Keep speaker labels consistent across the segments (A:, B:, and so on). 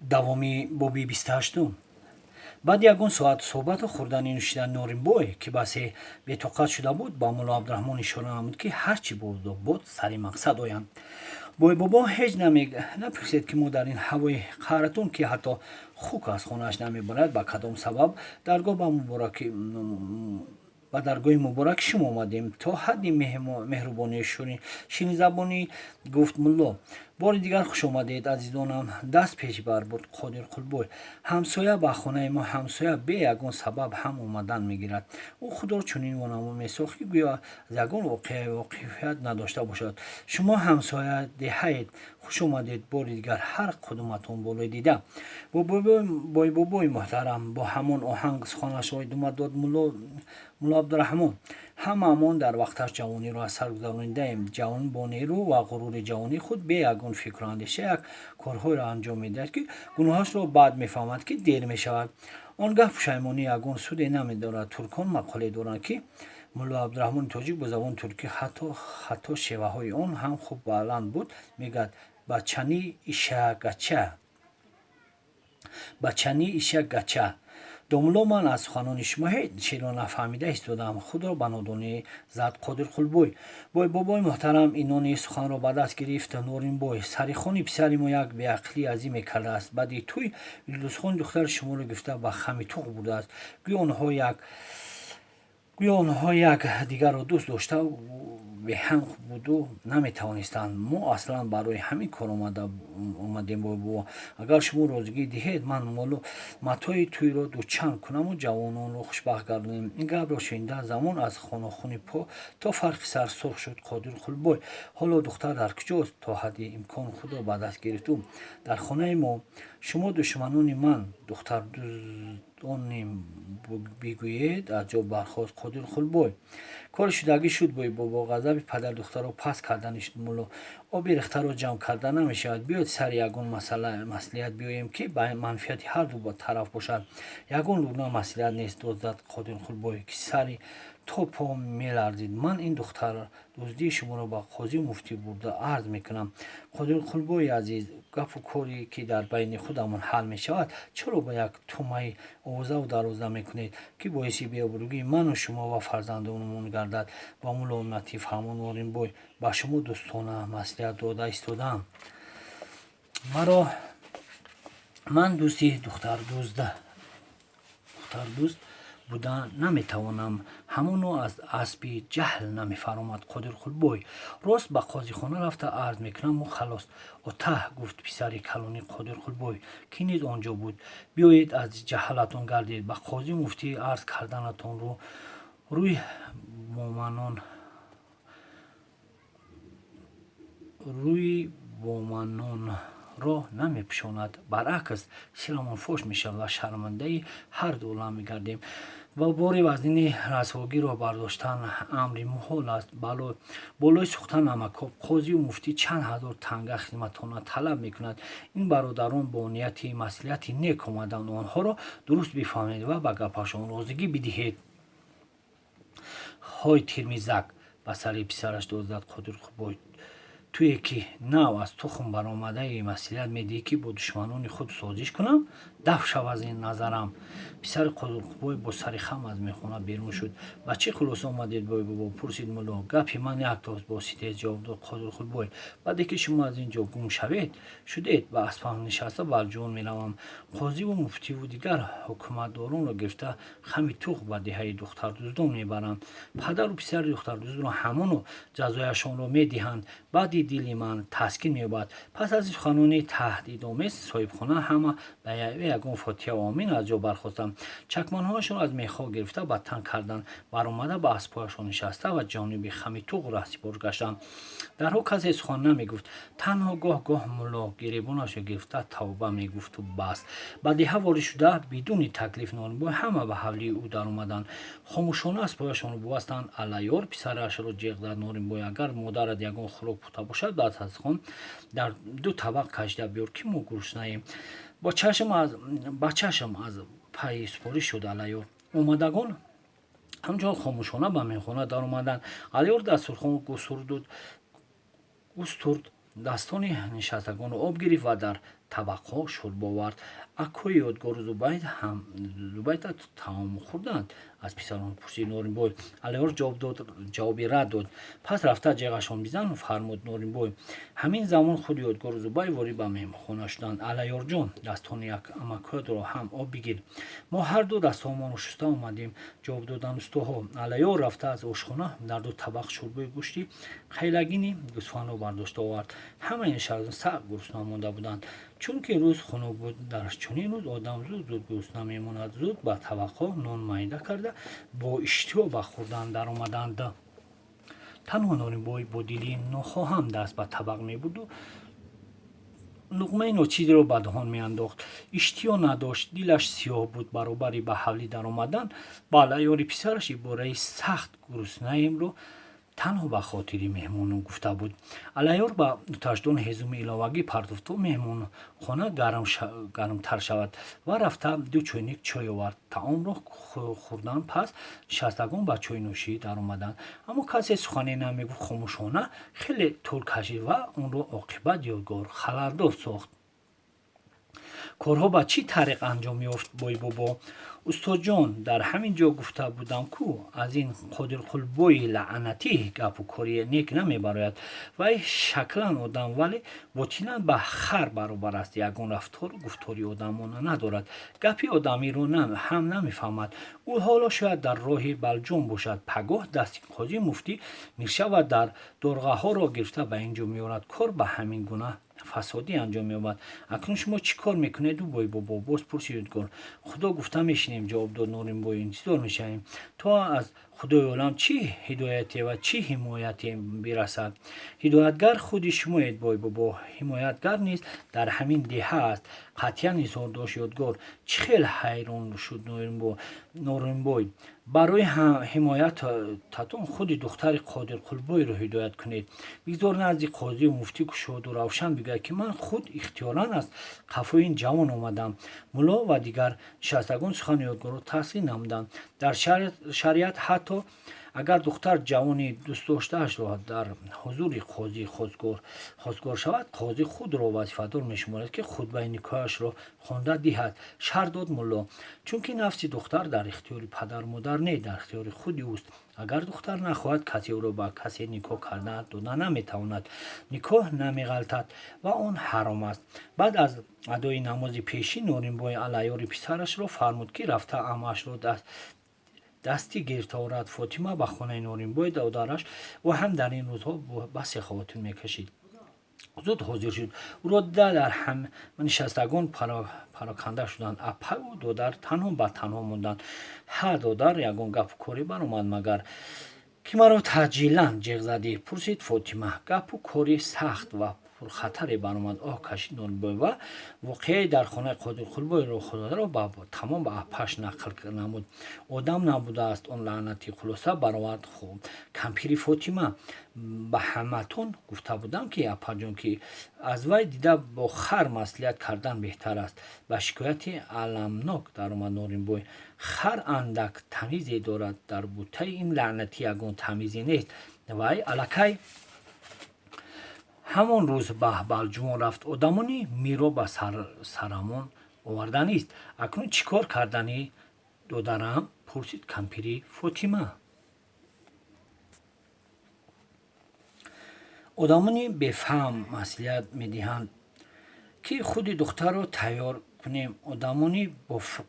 A: давоми боби 28. баъди ягон соат суҳбату хӯрдани нӯшидани Норимбой, ки басе бетоқат шуда буд, ба мулло Абдурахмон ишора намуд, ки ҳарчи буд буд сари мақсад оянд. бой бобо ҳеҷ напурсед, ки мо дар ин ҳавои қаҳратон, ки ҳатто хук аз хонааш намебарад, ба кадом сабаб ба даргоҳи муборак шумо омадем. То ҳадди меҳрубонию ширинзабонӣ гуфт мулло. бори дигар хуш омадед азизонам. даст пеш бар буд Қодир Қулбой. ҳамсоя ба хонаи мо ҳамсоя бе ягон сабаб ҳам омадан мегирад. ӯ худро чунин вонаму месохт, ки гӯё аз ягон воқеаи воқифият надошта бошад. шумо ҳамсоя деҳаед. хуш омадед бори дигар ҳар кудуматон болои дида. бой бобои муҳтарам, бо ҳамон оҳанг суханашро идома дод мулло Абдурахмон. ҳамаамон дар вақташ ҷавониро аз сар гузаронидаем. ҷавон бо нерӯ ва ғурури ҷавонии худ бе ягон фикру андеша як корҳоеро анҷом медиҳад, ки гуноҳашро баъд мефаҳмад, ки дер мешавад. он гаҳ пушаймонӣ ягон суде намедорад. туркон мақоле доранд, ки мулло Абдурахмони тоҷик бо забони туркӣ ҳатто шеваҳои он ҳам хуб баланд буд. мегӯяд бачани ишак гача. домулло, ман аз суханони шумо ҳеҷ чизро нафаҳмида истодам. худро ба нодонӣ зад Қодир Қулбой. бой бобои муҳтарам, инони суханро ба даст гирифт Норимбой. сарихони писари мо як беақлии азиме кардааст. баъди тӯй Илдузхони духтари шуморо гирифта ба хами туғ бурдааст. гӯё онҳо як дигарро дӯст дошта беҳанг буду наметавонистанд. мо аслан барои ҳамин кор омадем. бобо, агар шумо розигӣ диҳед, ман матои тӯйро дучанд кунаму ҷавононро хушбахт гардонем. ин гапро шунида замон аз хонохуни по то фарқи сар сурх шуд Қодир Қулбой. ҳоло духтар дар куҷост? То ҳадди имкон худро ба даст гирифту. дар хонаи мо. шумо душманони ман духтардӯстонем бигӯед. аз ҷо бархост Қодир Қулбой. кори шудагӣ шуд. бой бобо ғазаби падар духтарро паст карданӣ шуд. мулло, оби рехтаро ҷамъ кардан намешавад. биёед сари ягон маслиҳат биёем, ки ба манфиати ҳарду тараф бошад. ягон лугна маслиҳат нест, дод зад Қодир Қулбой, ки сари то по меларзид. ман ин духтардӯздии шуморо ба қозию муфтӣ бурда арз мекунам. Қодир Қулбои азиз, гапу коре, ки дар байни худамон ҳал мешавад, чаро ба як тӯмаи овозаву дароза мекунед, ки боиси беобрӯгии ману шумо ва фарзандонамон гардад. ба мулло Натиф ҳамон Норимбой, ба шумо дӯстона маслиҳат дода истодам. ман дӯсти духтардӯст буда наметавонам. ҳамоно аз аспи ҷаҳл намефаромад Қодир Қулбой. рост ба қозихона рафта арз мекунаму халос. отаҳ, гуфт писари калони Қодир Қулбой, ки низ он ҷо буд. биёед аз ҷаҳалатон гардед. ба қозию муфтӣ арз карданатон рӯй боманонро намепӯшонад. баръакс, сирамон фош мешавад ва шармандаи ҳарду олам мегардем. ва бори вазнини расвогиро бардоштан амри муҳол аст. болои сӯхтан намакоб. қозию муфтӣ чанд ҳазор танга хизматона талаб мекунад. ин бародарон бо нияти маслиҳати нек омаданд. онҳоро дуруст бифаҳмед ва ба гапашон розигӣ бидиҳед. ҳой тирмизак, ба сари писараш дод зад Қодир Қулбой. туе ки нав аз тухм баромадаи маслиҳат медиҳӣ, ки бо душманони худ созиш кунам? даф шав аз ин назарам. писари Қодир Қулбой бо сари хам аз мехона берун шуд. ба чӣ хулоса омадед бой бобо? пурсид мулло. гапи ман яктост, бо ситез ҷавоб дод Қодир Қулбой. баъде ки шумо аз ин ҷо гум шудед, ба аспам нишаста ба ҷон меравам. қозиву муфтиву дигар ҳукуматдоронро гирифта хами туғ ба деҳаи духтардӯздон мебаранд. падару писари духтардӯздро ҳамоно ҷазояшонро медиҳанд. баъди дили ман таскин меёбад. пас аз суханони таҳдидомез соҳибхона ҳама ба ягон фотиҳа омин аз ҷо бархостанд. чакмонҳояшонро аз мехҳо гирифта ба тан карданд. баромада ба аспҳояшон нишаста ва ҷониби хами туғ раҳсипор гаштанд. дарҳо касе сухан намегуфт. танҳо гоҳ-гоҳ мулло гиребонашро гирифта тавба мегуфту бас. ба деҳа ворид шуда бидуни таклиф Норимбой ҳама ба ҳавлии ӯ даромаданд. хомӯшона аспҳояшонро бубастанд. алайёр писарашро ҷиғ зад Норимбой. агар модарат ягон хӯрок пухта бошад, баъд аз хон дар 2 табақ кашида биёр, ки мо гушнаем. ба чашм аз пай супориш шуд алайёр. омадагон ҳамчун хомӯшона ба меҳмонхона даромаданд. алайёр дастурхон густурд, дастони нишастагонро об гирифт ва дар табақҳо шӯрб овард. Акои ёдгору Зубайда таом хӯрданд? Аз писарон пурсид Норимбой. Алайёр ҷавоби рад дод. Пас рафта ҷиғашон бизан, фармуд Норимбой. Ҳамин замон худи ёдгору Зубай ворид ба меҳмонхона шуданд. Алайёрҷон, дастҳони амакҳоятро ҳам об бигир. Мо ҳарду дастҳоамонро шуста омадем, ҷавоб доданд устоҳо. Алайёр рафта аз ошхона дар 2 табақ шӯрбои гӯшти қайлагини гӯсфандро бардошта овард. Ҳамаи нишастагон саг гуруснаа монда буданд. Чунки рӯз хунук буд, дар чунин рӯз одам зуд гуруснаа мемонад. Зуд ба табақҳо нон майда карда, бо иштиҳо ба хӯрдан даромаданд. Танҳо Норимбой бо дили нохоҳам даст ба табақ мебурду луқмаи ночизеро ба доҳон меандохт. Иштиҳо надошт, дилаш сиёҳ буд. Баробари ба ҳавлӣ даромадан ба алайёри писараш ибораи сахт гуруснаемро танҳо ба хотири меҳмонон гуфта буд. Алайёр ба оташдон ҳезуми иловагӣ партофт, то меҳмонхона гармтар шавад ва рафта 2 чойник чой овард. Таомро хӯрдан, пас нишастагон ба чойнӯшӣ даромаданд. Аммо касе сухане намегуфт. хомӯшона хеле тӯл кашид ва онро оқибат ёдгор халардор сохт. Корҳо ба чӣ тариқ анҷом ёфт бойбобо? Устодҷон, дар ҳамин ҷо гуфта будам ку, аз ин Қодирқулбои лаънатӣ гапу кори нек намебарояд. Вай шаклан одам, вале ботинан ба хар баробар аст. Ягон рафтору гуфтори одамона надорад. Гапи одамиро ҳам намефаҳмад. ӯ ҳоло шояд дар роҳи Балҷон бошад. Пагоҳ дасти қозӣ муфтӣ мешавад, дар дорғаҳоро гирифта ба ин ҷо меорад. Кор ба ҳамин гуна фасодӣ анҷом меёбад. Акнун шумо чӣ кор мекунеду бойбобо? Боз пурсид ёдгор. Худо гуфта мешинем, ҷавоб дод Норимбой. Интизор мешавем. То аз Худои олам чӣ ҳидояте ва чӣ ҳимояте бирасад? Ҳидоятгар худи шумоед бойбобо. Ҳимоятгар низ дар ҳамин деҳа аст. қатъиян изҳор дошт ёдгор. Чӣ хел ҳайрон шуд Норимбой. Барои ҳимоятатон худи духтари Қодирқулбойро ҳидоят кунед. Бигзор назди қозию муфтӣ кушоду равшан бигӯяд, ки ман худ ихтиёран аз қафои ин ҷавон омадам. Мулло ва дигар нишастагон сухани ёдгорро тасдиқ намуданд. Дар шариат ҳатто агар духтар ҷавони дӯстдоштаашро дар ҳузури қозӣ хостгор шавад, қозӣ худро вазифадор мешуморад, ки хутбаи никоҳашро хонда диҳад. Шарҳ дод мулло. Чунки нафси духтар дар ихтиёри падару модар не, дар ихтиёри худи ӯст. Агар духтар нахоҳад, касе ӯро ба касе никоҳ карда дода наметавонад. Никоҳ намеғалтад ва он ҳаром аст. Баъд аз адои намози пешӣ Норимбой алайёри писарашро фармуд, ки рафта амаашро дастӣ гирифта орад. Фотима ба хонаи Норимбой додараш ӯ ҳам дар ин рӯзҳо басе хавотир мекашид. Зуд ҳозир шуд. ӯро дида дар ҳама нишастагон пароканда шуданд. Аппаю додар танҳо ба танҳо монданд. Ҳа додар, ягон гапу коре баромад магар, ки маро таъҷилан ҷиғ задӣ? Пурсид Фотима. Гапу кори сахт ва пурхатаре баромад. Оҳ кашид Норимбой ва воқеаи дар хонаи Қодирқулбойро худоро тамом ба аппаш нақл намуд. Одам набудааст он лаънатӣ. Хулоса баровард. Хуб, кампири Фотима, ба ҳаматон гуфта будам, ки аппаҷон, ки аз вай дида бо хар маслиҳат кардан беҳтар аст. Ба шикояти аламнок даромад Норимбой. Хар андак тамизе дорад. Дар бутаи ин лаънатӣ ягон тамизе нест. Вай аллакай ҳамон рӯз ба Балҷумон рафт. Одамони миро ба сарамон оварданист. Акнун чӣ кор карданӣ, додарам? Пурсид кампири Фотима. одамони бефаҳм маслиҳат медиҳанд, ки худи духтарро тайёр кунем. Одамони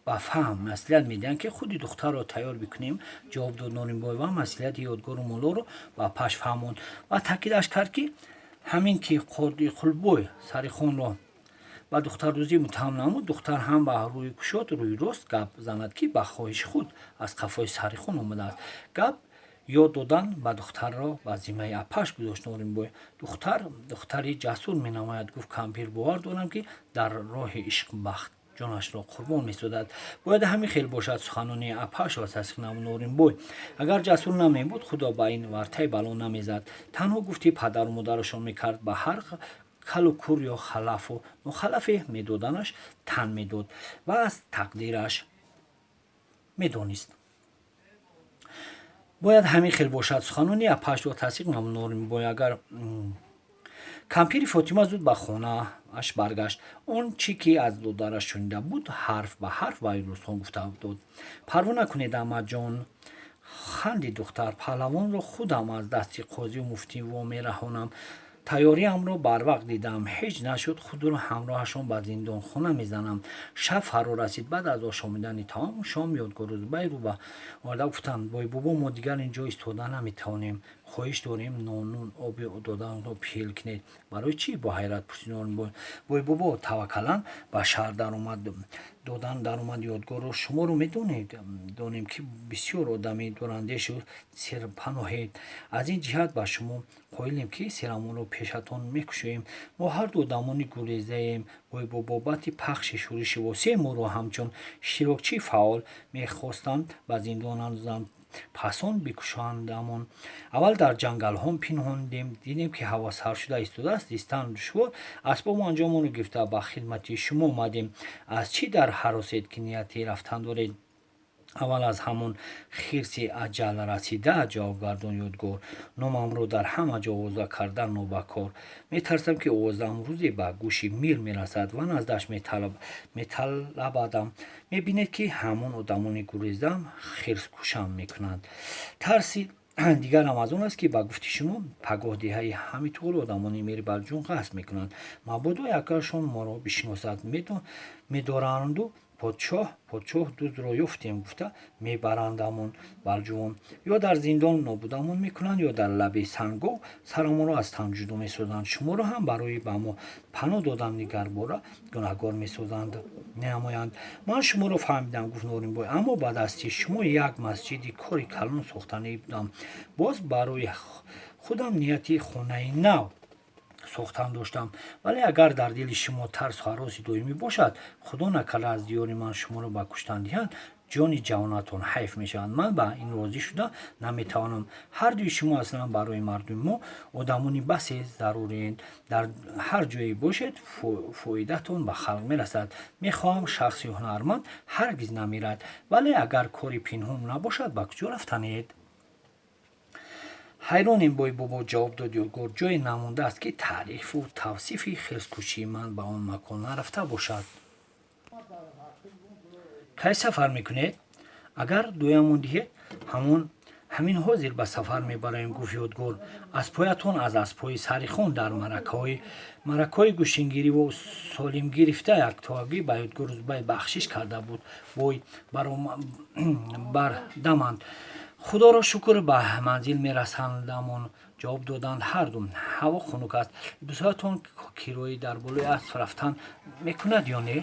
A: ба фаҳм маслиҳат медиҳанд, ки худи духтарро тайёр бикунем. Ҷавоб дод Норимбой ва маслиҳати ёдгору муллоро ба аппаш фаҳмонд ва таъкидаш кард, ки ҳамин ки Қодирқулбой Сарихонро ба духтардӯзӣ муттаҳам намуд, духтар ҳам ба рӯи кушод рӯи рост гап занад, ки ба хоҳиши худ аз қафои Сарихон омадааст. Гап ёд додан ба духтарро ба зиммаи аппаш гузошт Норимбой. Духтари ҷасур менамояд, гуфт кампир. бовар дорам, ки дар роҳи ишқ бахт ҷонашро қурбон месозад. Бояд ҳамин хел бошад. Суханони аппашро тасдиқ намуд Норимбой. Агар ҷасур намебуд, худо ба ин вартаи бало намезад. Танҳо гуфти падару модарашон мекард. Ба ҳар калу кур ё халафу нохалафе медоданаш тан медод ва аз тақдираш медонист. Бояд ҳамин хел бошад. Суханони аппашро тасдиқ намуд Норимбой. Агар кампири фотима зуд ба хонааш баргашт. Он чӣ ки аз додараш шунида буд ҳарф ба ҳарф ба Рустом гуфта дод. Парво накунед амаҷон, хандид духтар. паҳлавонро худам аз дасти қозию муфтӣ вомераҳонам. тайёриамро барвақт дидам. ҳеҷ нашуд, худро ҳамроҳашон ба зиндонхона мезанам. шаб фаро расид. баъд аз ошомидани таому шом ёдгору Зубайру ба оила гуфтанд: бой бобо, мо дигар инҷо истода наметавонем. хоҳиш дорем нонун оби доданро пил кунед. барои чӣ? бо ҳайрат пурсид Норимбой. бой бобо, таваккалан ба шаҳр додан даромад ёдгорро шуморо медонед. донем ки бисёр одами дурандешу серпаноҳед. аз ин ҷиҳат ба шумо қоилем ки серамонро пешатон мекушоем. мо ҳарду одамони гулрезаем. бой бобо баъди пахши шӯриши восеъ моро ҳамчун иштирокчии фаъол мехостанд ба зиндон андозанд, пасон бикушандамон. аввал дар ҷангалҳо пинҳон дидем ки ҳаво сар шуда истодааст, зистан душвор. асбобу анҷомонро гирифта ба хидмати шумо омадем. аз чӣ дар ҳаросед ки нияти рафтан доред? аввал аз ҳамон хирси аҷалрасида, ҷавоб гардон ёдгор. номамро дар ҳама ҷо овоза кардан нобакор. метарсам ки овозам рӯзе ба гӯши мир мерасад ва наздаш металабадам. мебинед ки ҳамон одамони гулрезаам хирскушам мекунанд. тарси дигарам аз он аст ки ба гуфти шумо пагоҳ диҳаи ҳамин одамони меҳрибалҷун қасд мекунанд. мабодо якашон моро бишиносад. медоранду подшоҳ дуздро ёфтем гуфта мебарандамон балҷувон. ё дар зиндон нобудамон мекунанд, ё дар лаби сангоҳ сарамонро аз тан ҷудо месозанд. шуморо ҳам барои ба мо паноҳ додан нигарбора гунаҳгор менамоянд. ман шуморо фаҳмидам, гуфт Норимбой, аммо ба дасти шумо як масҷиди кори калон сохтанӣ будам. боз барои худам нияти хонаи нав сохтан доштам. вале агар дар дили шумо тарсу ҳароси доимӣ бошад, худо накарда аз диёри ман шуморо ба куштан диҳанд, ҷони ҷавонатон ҳайф мешавад. ман ба ин розӣ шуда наметавонам. ҳардуи шумо аслан барои мардуми мо одамони басе заруриед. дар ҳар ҷое бошед, фоидатон ба халқ мерасад. мехоҳам шахси ҳунарманд ҳаргиз намирад. вале агар кори пинҳон набошад, ба куҷо рафтанед? ҳайронем, бой бобо, ҷавоб дод ёдгор. ҷое намондааст ки таърифу тавсифи хирскушии ман ба он макон нарафта бошад. кай сафар мекунед? агар дуямон диҳед, ҳамин ҳозир ба сафар мебароем, гуфт ёдгор. аспоятон аз аспҳои сарихон дар маъракаҳои гӯштгириву солим гирифта яктоагӣ ба ёдгор Зубайр бахшиш карда буд. бой бардаманд. худоро шукр, ба манзил мерасандамон, ҷавоб доданд ҳарду. ҳаво хунук аст. либосҳоятон кирои дар болои асп рафтан мекунад ё не?